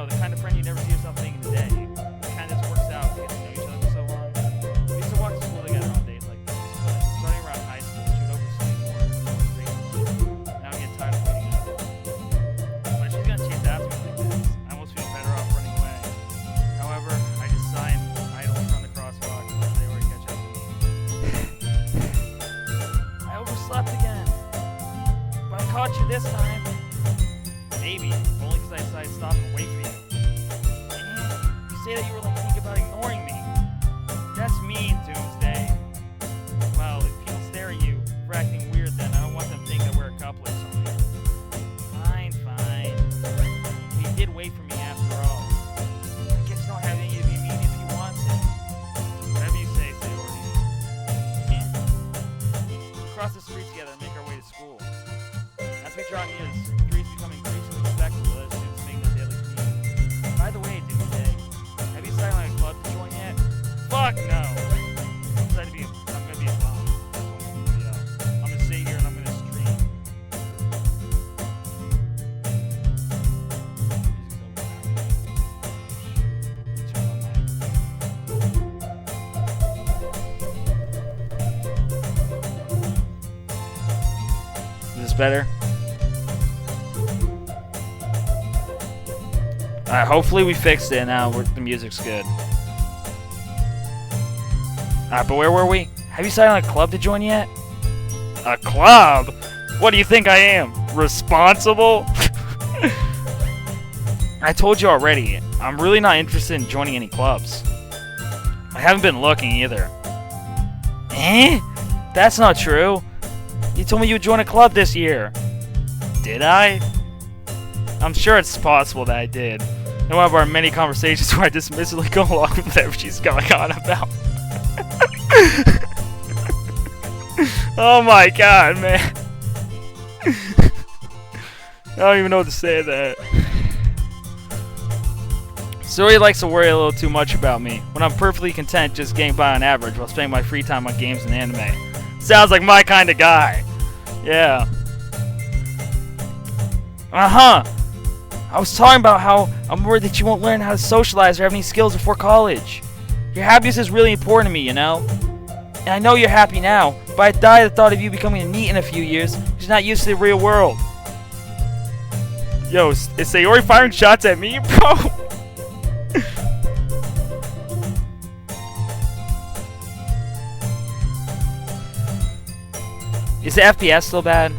know, the kind of friend you never see yourself being in a day. It kind of just works out. You get to know each other for so long. We used to walk to school together on days like this, but starting around high school, she would oversleep more frequently. Now I get tired of waiting up. But she's gonna chase after me like this, I almost feel better off running away. However, I just sign idle from the crosswalk unless they already catch up to me. I overslept again. But I caught you this time. Maybe, only because I decided to stop and wait for you. And you say that you were like thinking about ignoring me. That's mean, Doomsday. Well, if people stare at you for acting weird, then I don't want them to think that we're a couple or something. Fine, fine. But you did wait for me after all. I guess you don't have any to be mean if you want to. Whatever you say, Sayori. We cross the street together and make our way to school. As we draw near, the streets become increasingly respectable as students make their daily commute. By the way, Doomsday, have you decided on a club to join yet? Fuck no! I'm gonna be a bum. I'm gonna stay here and I'm gonna stream. Is this better? Alright, hopefully we fixed it now. The music's good. Alright, but where were we? Have you signed on a club to join yet? A club? What do you think I am? Responsible? I told you already, I'm really not interested in joining any clubs. I haven't been looking either. Eh? That's not true. You told me you would join a club this year. Did I? I'm sure it's possible that I did. In one of our many conversations where I dismissively go along with whatever she's going on about. Oh my god, man. I don't even know what to say to that. Zoe likes to worry a little too much about me, when I'm perfectly content just getting by on average while spending my free time on games and anime. Sounds like my kind of guy. Yeah. Uh-huh. I was talking about how I'm worried that you won't learn how to socialize or have any skills before college. Your happiness is really important to me, you know? And I know you're happy now, but I die at the thought of you becoming a NEET in a few years who's not used to the real world. Yo, is Sayori firing shots at me, bro? Is the FPS still bad?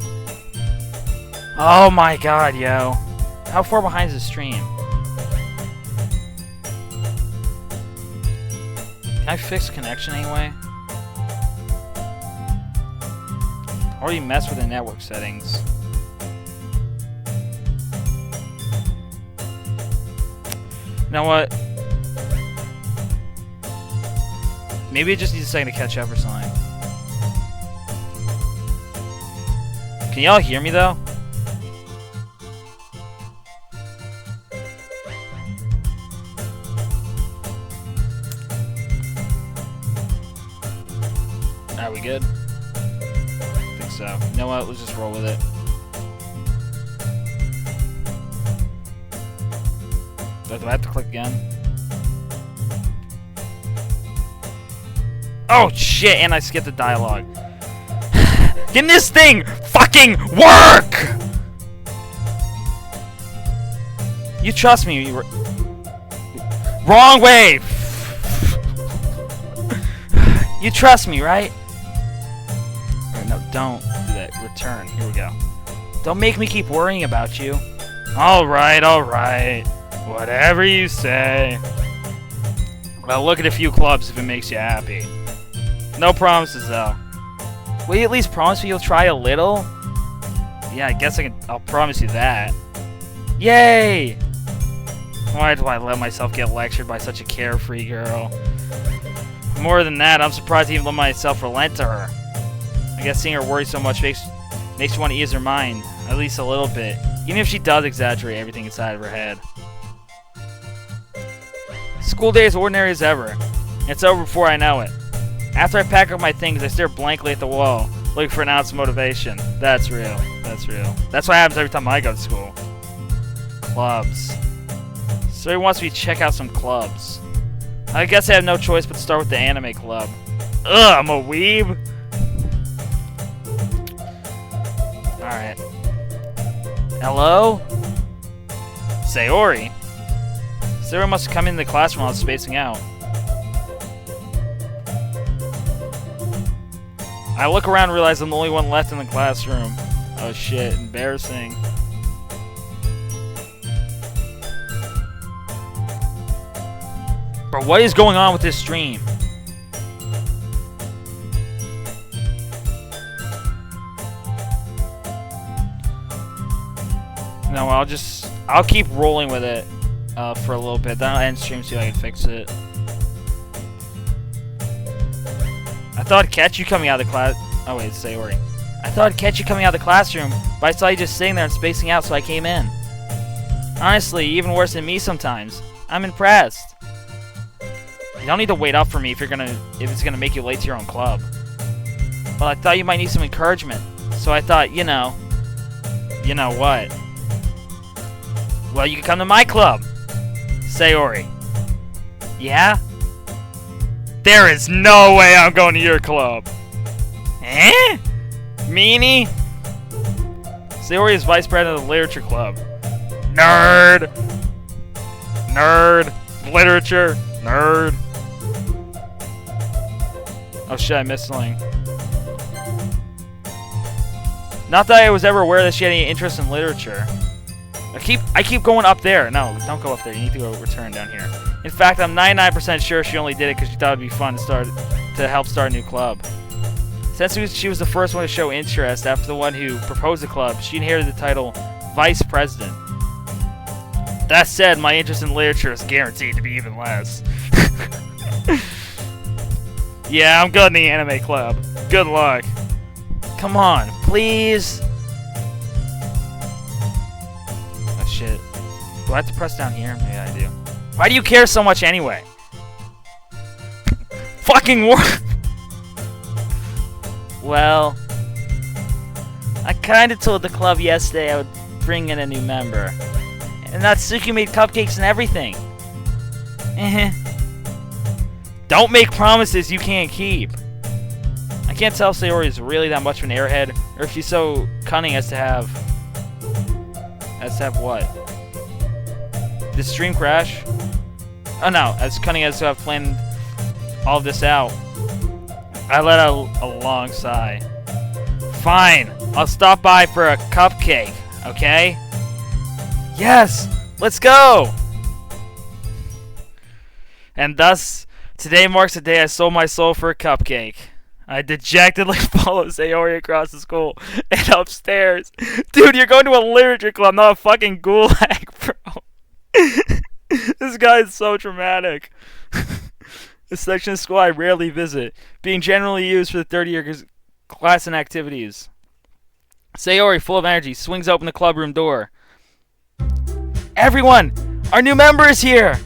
Oh my god, yo. How far behind is the stream? Can I fix connection anyway? Or you mess with the network settings? You know what? Maybe it just needs a second to catch up or something. Can y'all hear me though? Are we good? I think so. You know what? Let's just roll with it. Do I have to click again? Oh shit! And I skipped the dialogue. Can this thing fucking work? You trust me. Wrong way. You trust me, right? No, don't do that. Return. Here we go. Don't make me keep worrying about you. Alright, alright. Whatever you say. I'll look at a few clubs if it makes you happy. No promises, though. Will you at least promise me you'll try a little? Yeah, I guess I'll promise you that. Yay! Why do I let myself get lectured by such a carefree girl? More than that, I'm surprised I even let myself relent to her. I guess seeing her worry so much makes you want to ease her mind, at least a little bit, even if she does exaggerate everything inside of her head. School day is ordinary as ever. It's over before I know it. After I pack up my things, I stare blankly at the wall, looking for an ounce of motivation. That's real. That's real. That's what happens every time I go to school. Clubs. Sayori wants me to check out some clubs. I guess I have no choice but to start with the anime club. Ugh, I'm a weeb. Alright. Hello? Sayori? Sayori must have come into the classroom while I was spacing out. I look around and realize I'm the only one left in the classroom. Oh shit, embarrassing. Bro, what is going on with this stream? No, I'll keep rolling with it for a little bit. Then I'll end stream so I can fix it. I thought I'd catch you coming out of the class. Oh wait, Sayori. I thought I'd catch you coming out of the classroom, but I saw you just sitting there and spacing out, so I came in. Honestly, even worse than me sometimes. I'm impressed. You don't need to wait up for me if it's gonna make you late to your own club. Well, I thought you might need some encouragement, so I thought, you know what? Well, you can come to my club, Sayori. Yeah? There is no way I'm going to your club. Eh? Meanie? Sayori is vice president of the literature club. Nerd! Nerd! Literature! Nerd! Oh shit, I missed something. Not that I was ever aware that she had any interest in literature. I keep going up there. No, don't go up there. You need to go return down here. In fact, I'm 99% sure she only did it because she thought it'd be fun to help start a new club. Since she was the first one to show interest after the one who proposed the club, she inherited the title Vice President. That said, my interest in literature is guaranteed to be even less. Yeah, I'm good in the anime club. Good luck. Come on, please. Oh shit. Do I have to press down here? Yeah, I do. Why do you care so much anyway? Fucking work. Well, I kinda told the club yesterday I would bring in a new member. And Natsuki made cupcakes and everything. Don't make promises you can't keep. I can't tell if Sayori is really that much of an airhead, or if she's so cunning as to have what? Did the stream crash? Oh no, as cunning as to have planned all this out. I let out a long sigh. Fine, I'll stop by for a cupcake, okay? Yes, let's go! And thus, today marks the day I sold my soul for a cupcake. I dejectedly followed Sayori across the school and upstairs. Dude, you're going to a literature club, not a fucking gulag, bro. This guy is so dramatic. This section of school I rarely visit, being generally used for the third-year class and activities. Sayori, full of energy, swings open the clubroom door. Everyone! Our new member is here!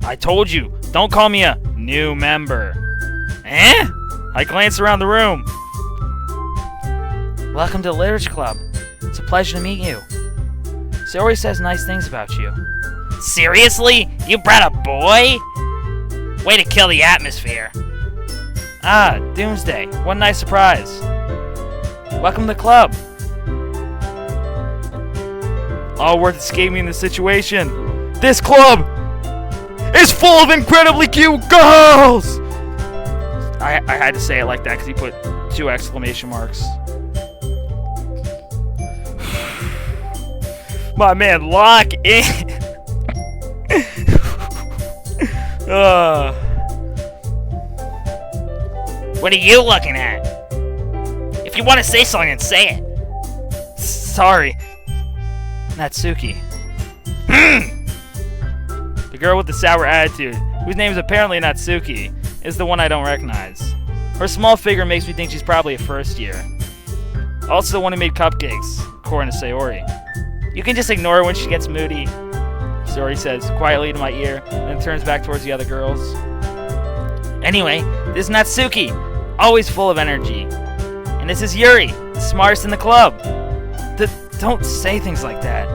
I told you, don't call me a new member. Eh? I glanced around the room. Welcome to the Literature Club. It's a pleasure to meet you. Sayori says nice things about you. Seriously? You brought a boy? Way to kill the atmosphere. Ah, Doomsday. What a nice surprise. Welcome to the club. All words escape me in this situation. This club is full of incredibly cute girls! I had to say it like that because he put 2 exclamation marks. My man, lock in! What are you looking at? If you want to say something, then say it. Sorry. Natsuki. The girl with the sour attitude, whose name is apparently Natsuki, is the one I don't recognize. Her small figure makes me think she's probably a first year. Also the one who made cupcakes, according to Sayori. You can just ignore her when she gets moody, Sayori says quietly to my ear, and then turns back towards the other girls. Anyway, this is Natsuki, always full of energy. And this is Yuri, the smartest in the club. Don't say things like that.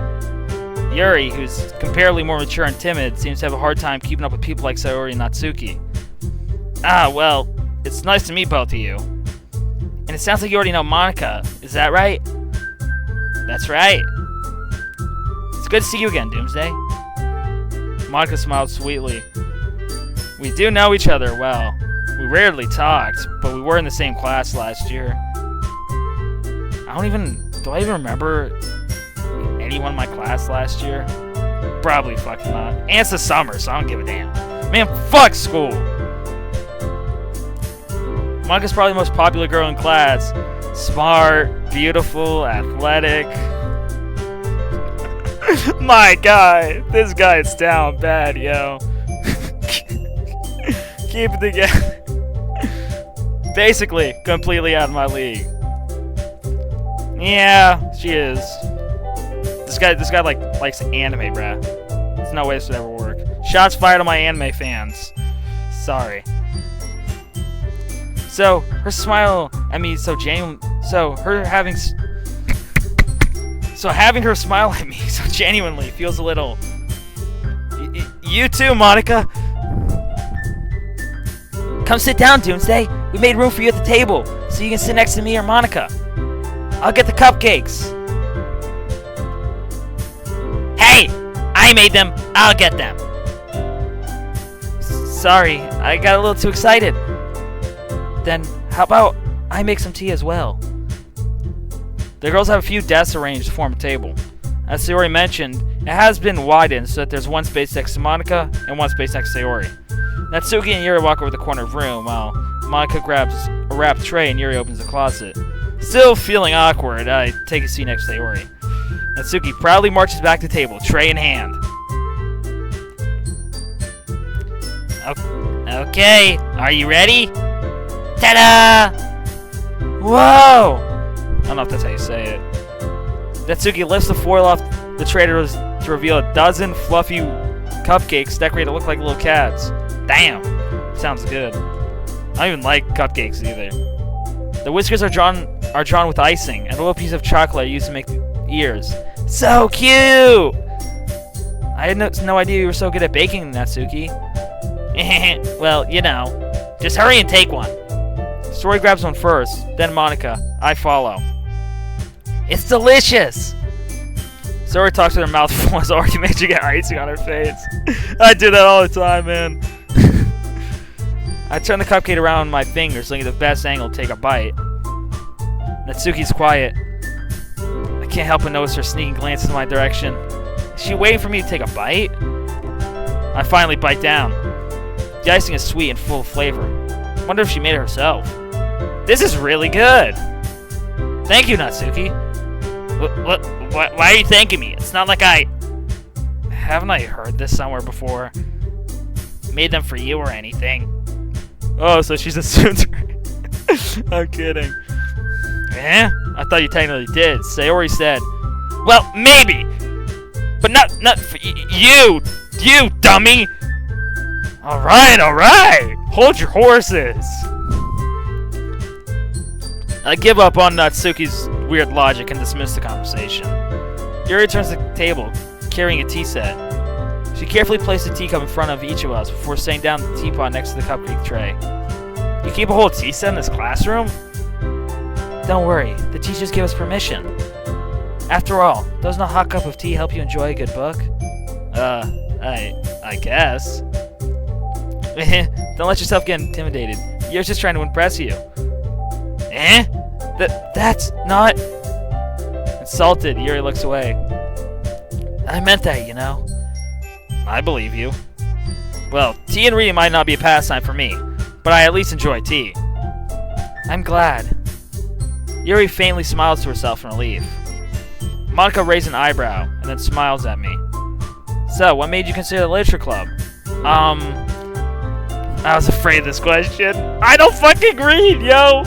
Yuri, who's comparatively more mature and timid, seems to have a hard time keeping up with people like Sayori and Natsuki. Ah, well, it's nice to meet both of you. And it sounds like you already know Monica. Is that right? That's right. It's good to see you again, Doomsday. Monica smiled sweetly. We do know each other well. We rarely talked, but we were in the same class last year. Do I even remember anyone in my class last year? Probably fucking not. And it's the summer, so I don't give a damn. Man, fuck school! Monica's probably the most popular girl in class. Smart, beautiful, athletic. My guy, this guy's down bad, yo. Keep it together. Basically, completely out of my league. Yeah, she is. This guy likes anime, bruh. There's no way this would ever work. Shots fired on my anime fans. Sorry. So her smile at me so genuine. So having her smile at me so genuinely feels a little. You too, Monica. Come sit down, Doomsday. We made room for you at the table, so you can sit next to me or Monica. I'll get the cupcakes. Hey! I made them. I'll get them. Sorry, I got a little too excited. Then, how about I make some tea as well? The girls have a few desks arranged to form a table. As Sayori mentioned, it has been widened so that there's one space next to Monica and one space next to Sayori. Natsuki and Yuri walk over the corner of the room while Monica grabs a wrapped tray and Yuri opens the closet. Still feeling awkward, I take a seat next to Sayori. Natsuki proudly marches back to the table, tray in hand. Okay, are you ready? Ta-da! Whoa! I don't know if that's how you say it. Natsuki lifts the foil off the tray to reveal a dozen fluffy cupcakes decorated to look like little cats. Damn! Sounds good. I don't even like cupcakes either. The whiskers are drawn with icing, and a little piece of chocolate used to make the ears. So cute! I had no idea you were so good at baking, Natsuki. Well, you know. Just hurry and take one. Sayori grabs one first, then Monica. I follow. It's delicious! Sayori talks with her mouth full as already made you get icing on her face. I do that all the time, man. I turn the cupcake around my fingers, looking at the best angle to take a bite. Natsuki's quiet. I can't help but notice her sneaking glances in my direction. Is she waiting for me to take a bite? I finally bite down. The icing is sweet and full of flavor. I wonder if she made it herself. This is really good! Thank you, Natsuki. Why are you thanking me? It's not like I... Haven't I heard this somewhere before? Made them for you or anything. Oh, so she's assumed. I'm kidding. Eh? I thought you technically did. Sayori said. Well, maybe! But not for you! You dummy! Alright! Hold your horses! I give up on Natsuki's weird logic and dismiss the conversation. Yuri returns to the table, carrying a tea set. She carefully placed a teacup in front of each of us before setting down the teapot next to the cupcake tray. You keep a whole tea set in this classroom? Don't worry, the teachers gave us permission. After all, doesn't a hot cup of tea help you enjoy a good book? I guess. Don't let yourself get intimidated. Yuri's just trying to impress you. Eh? That's not... Insulted, Yuri looks away. I meant that, you know. I believe you. Well, tea and reading might not be a pastime for me, but I at least enjoy tea. I'm glad. Yuri faintly smiles to herself in relief. Monica raises an eyebrow, and then smiles at me. So, what made you consider the literature club? I was afraid of this question. I don't fucking read, yo!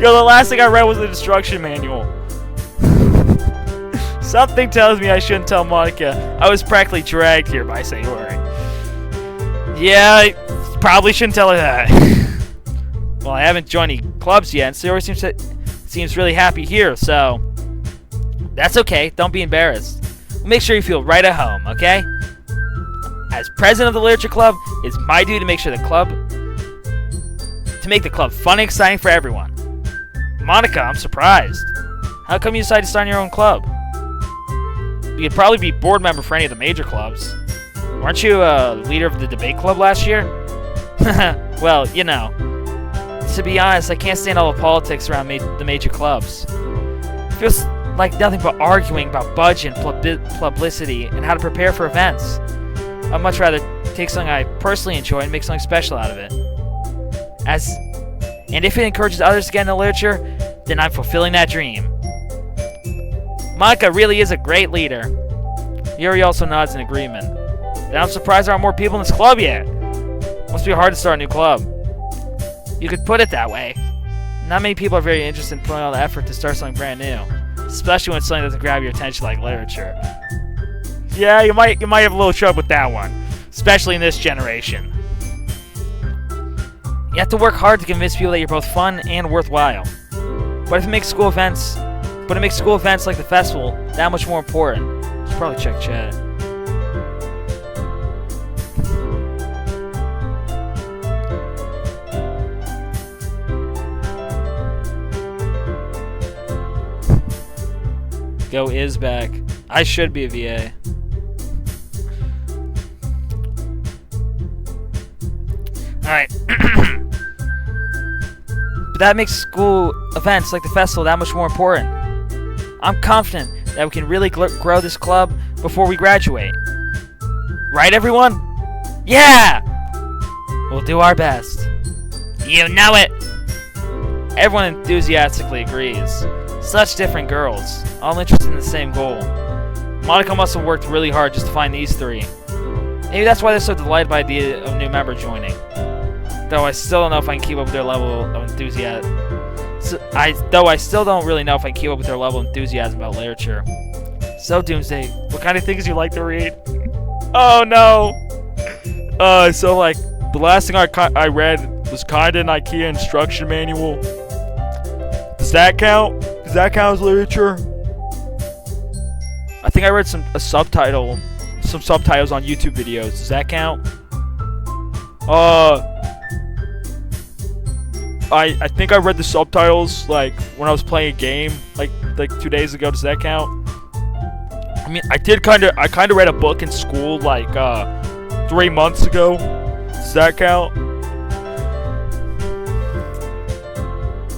Yo, the last thing I read was the instruction manual. Something tells me I shouldn't tell Monica. I was practically dragged here by Sayori. Yeah, I probably shouldn't tell her that. Well, I haven't joined any clubs yet, and Sayori seems really happy here, so... That's okay. Don't be embarrassed. We'll make sure you feel right at home, okay? As president of the literature club, it's my duty to make the club fun and exciting for everyone. Monica, I'm surprised. How come you decided to start your own club? You could probably be board member for any of the major clubs. Weren't you leader of the debate club last year? Well, you know. To be honest, I can't stand all the politics around the major clubs. It feels like nothing but arguing about budget and publicity and how to prepare for events. I'd much rather take something I personally enjoy and make something special out of it. And if it encourages others to get into literature, then I'm fulfilling that dream. Monica really is a great leader. Yuri also nods in agreement. Then I'm surprised there aren't more people in this club yet. Must be hard to start a new club. You could put it that way. Not many people are very interested in putting all the effort to start something brand new, especially when something doesn't grab your attention like literature. Yeah, you might have a little trouble with that one, especially in this generation. You have to work hard to convince people that you're both fun and worthwhile. But it makes school events like the festival that much more important. Should probably check chat. Go is back. I should be a VA. Alright. But that makes school events like the festival that much more important. I'm confident that we can really grow this club before we graduate. Right, everyone? Yeah! We'll do our best. You know it! Everyone enthusiastically agrees. Such different girls, all interested in the same goal. Monica must have worked really hard just to find these three. Maybe that's why they're so delighted by the idea of a new member joining. Though I still don't know if I can keep up with their level of enthusiasm. Though I still don't really know if I can keep up with their level of enthusiasm about literature. So, Doomsday, what kind of things do you like to read? Oh no! So like, the last thing I read was kinda an IKEA instruction manual. Does that count? Does that count as literature? I think I read some subtitles on YouTube videos. Does that count? I think I read the subtitles like when I was playing a game like 2 days ago. Does that count? I mean, I kinda read a book in school like 3 months ago. Does that count?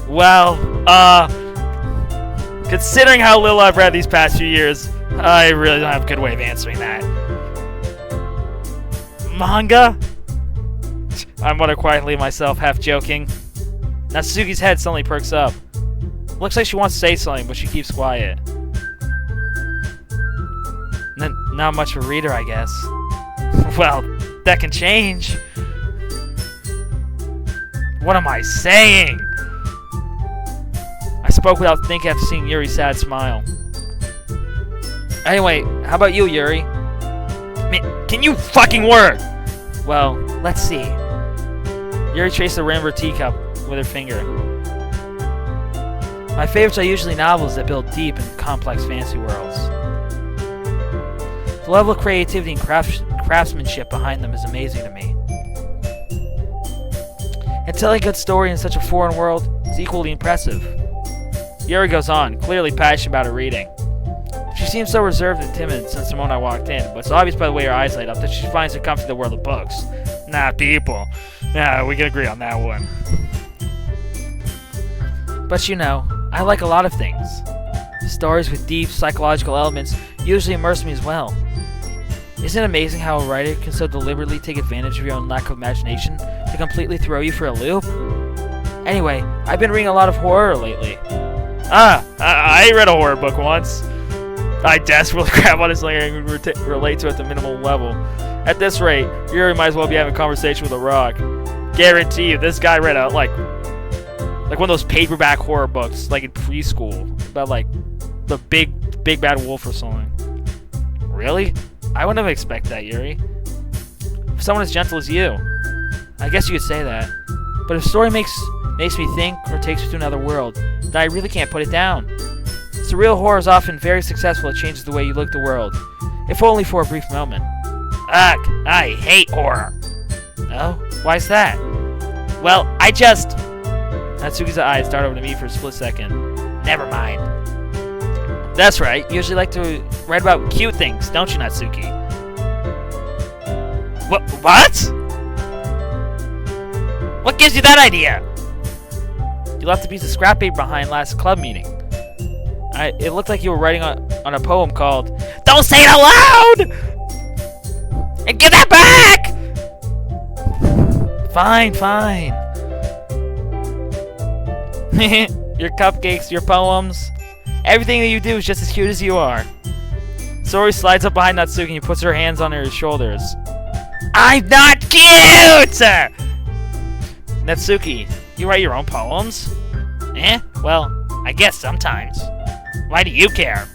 Well, considering how little I've read these past few years, I really don't have a good way of answering that. Manga? I mutter quietly myself, half joking. Natsuki's head suddenly perks up. Looks like she wants to say something, but she keeps quiet. Not much of a reader, I guess. Well, that can change. What am I saying? I spoke without thinking after seeing Yuri's sad smile. Anyway, how about you, Yuri? Man, can you fucking work? Well, let's see. Yuri traced the rim of her teacup with her finger. My favorites are usually novels that build deep and complex fantasy worlds. The level of creativity and craftsmanship behind them is amazing to me. And telling a good story in such a foreign world is equally impressive. Yuri goes on, clearly passionate about her reading. She seems so reserved and timid since the moment I walked in, but it's obvious by the way her eyes light up that she finds her comfort in the world of books. Nah, people. Yeah, we can agree on that one. But you know, I like a lot of things. Stories with deep psychological elements usually immerse me as well. Isn't it amazing how a writer can so deliberately take advantage of your own lack of imagination to completely throw you for a loop? Anyway, I've been reading a lot of horror lately. I read a horror book once. I desperately grab on his leg and relate to it at the minimal level. At this rate, Yuri might as well be having a conversation with a rock. Guarantee you, this guy read a, like one of those paperback horror books, like in preschool, about like the big bad wolf or something. Really? I wouldn't have expected that, Yuri. For someone as gentle as you. I guess you could say that. But if a story makes me think or takes me to another world, then I really can't put it down. Surreal horror is often very successful at changing the way you look at the world, if only for a brief moment. Ugh, I hate horror. Oh? Why's that? Well, I just... Natsuki's eyes dart over to me for a split second. Never mind. That's right. You usually like to write about cute things, don't you, Natsuki? What? What gives you that idea? You left a piece of scrap paper behind last club meeting. It looked like you were writing on a poem called "Don't Say It Out Loud!" And give that back! Fine. Your cupcakes, your poems, everything that you do is just as cute as you are. Sori slides up behind Natsuki and puts her hands on her shoulders. I'm not cute! Natsuki, you write your own poems? Well, I guess sometimes. Why do you care?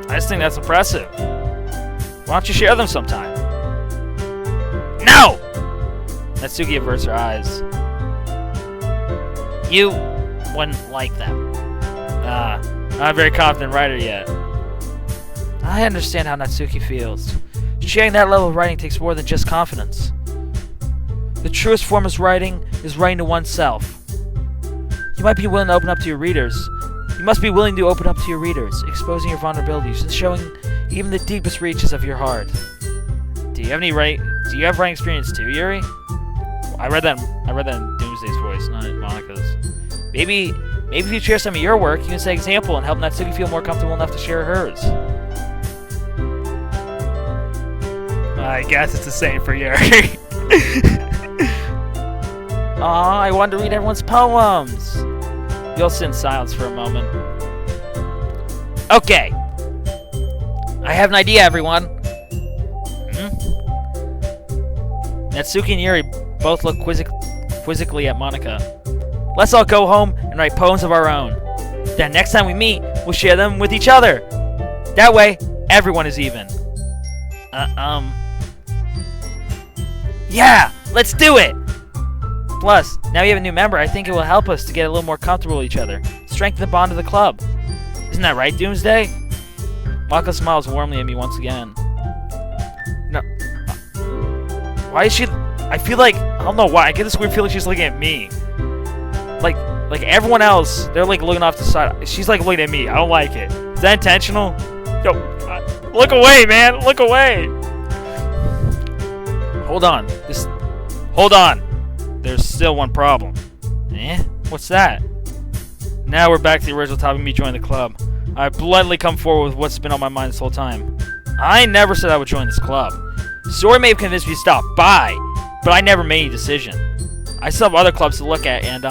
I just think that's impressive. Why don't you share them sometime? No! Natsuki averts her eyes. You wouldn't like them. Not a very confident writer yet. I understand how Natsuki feels. Sharing that level of writing takes more than just confidence. The truest form of writing is writing to oneself. You might be willing to open up to your readers. You must be willing to open up to your readers, exposing your vulnerabilities and showing even the deepest reaches of your heart. Do you have writing experience too, Yuri? I read that in Doomsday's voice, not in Monika's. Maybe if you share some of your work, you can set an example and help Natsuki feel more comfortable enough to share hers. I guess it's the same for Yuri. Aw, I wanted to read everyone's poems. You'll sit in silence for a moment. Okay. I have an idea, everyone. Natsuki and Yuri both look quizzically at Monika. Let's all go home and write poems of our own. Then next time we meet, we'll share them with each other. That way, everyone is even. Yeah, let's do it! Plus, now we have a new member, I think it will help us to get a little more comfortable with each other. Strengthen the bond of the club. Isn't that right, Doomsday? Maka smiles warmly at me once again. No. Why is she... I feel like... I don't know why. I get this weird feeling she's looking at me. Like everyone else, they're like looking off the side. She's like looking at me. I don't like it. Is that intentional? Yo, look away, man. Look away. Hold on. Hold on. There's still one problem. What's that? Now we're back to the original topic of me joining the club. I bluntly come forward with what's been on my mind this whole time. I never said I would join this club. Sori may have convinced me to stop by, but I never made any decision. I still have other clubs to look at, and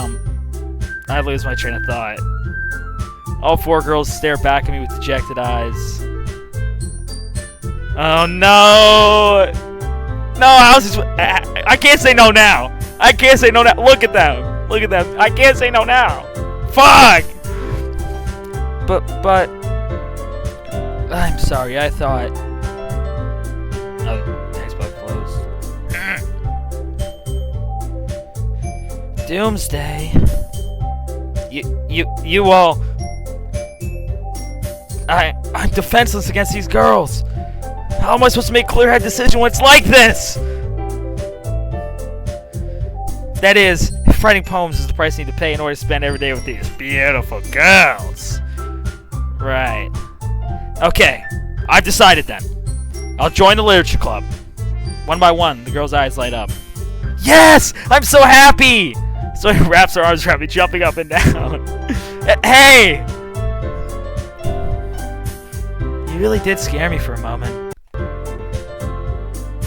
I lose my train of thought. All four girls stare back at me with dejected eyes. Oh no! No, I can't say no now. I can't say no now. Look at them. Look at them. I can't say no now. Fuck! But... I'm sorry, I thought... Oh, textbook closed. Doomsday. You all... I'm defenseless against these girls. How am I supposed to make a clear-headed decision when it's like this? That is, if writing poems is the price I need to pay in order to spend every day with these beautiful girls. Right. Okay, I've decided then. I'll join the literature club. One by one, the girl's eyes light up. Yes! I'm so happy! So he wraps her arms around me, jumping up and down. Hey! You really did scare me for a moment.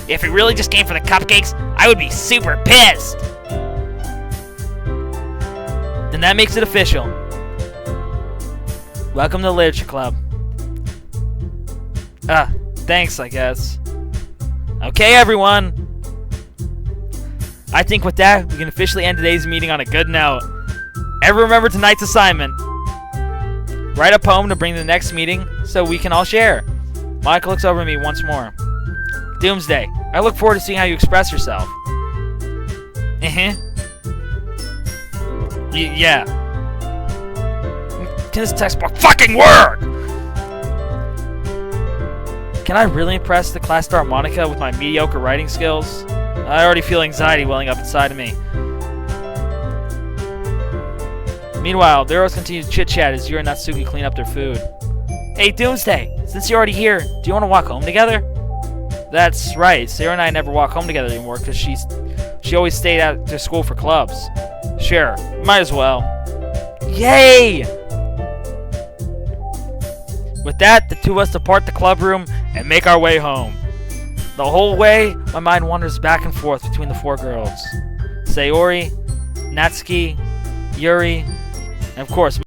If it really just came for the cupcakes, I would be super pissed! Then that makes it official. Welcome to the Literature Club. Thanks, I guess. Okay, everyone! I think with that, we can officially end today's meeting on a good note. Everyone remember tonight's assignment. Write a poem to bring to the next meeting so we can all share. Monika looks over at me once more. Doomsday, I look forward to seeing how you express yourself. Yeah. Can this textbook fucking work? Can I really impress the class star Monica with my mediocre writing skills? I already feel anxiety welling up inside of me. Meanwhile, the girls continue to chit-chat as Yuri and Natsuki clean up their food. Hey, Doomsday! Since you're already here, do you want to walk home together? That's right. Sarah and I never walk home together anymore because she always stayed after school for clubs. Sure, might as well. Yay! With that, the two of us depart the club room and make our way home. The whole way, my mind wanders back and forth between the four girls. Sayori, Natsuki, Yuri, and of course,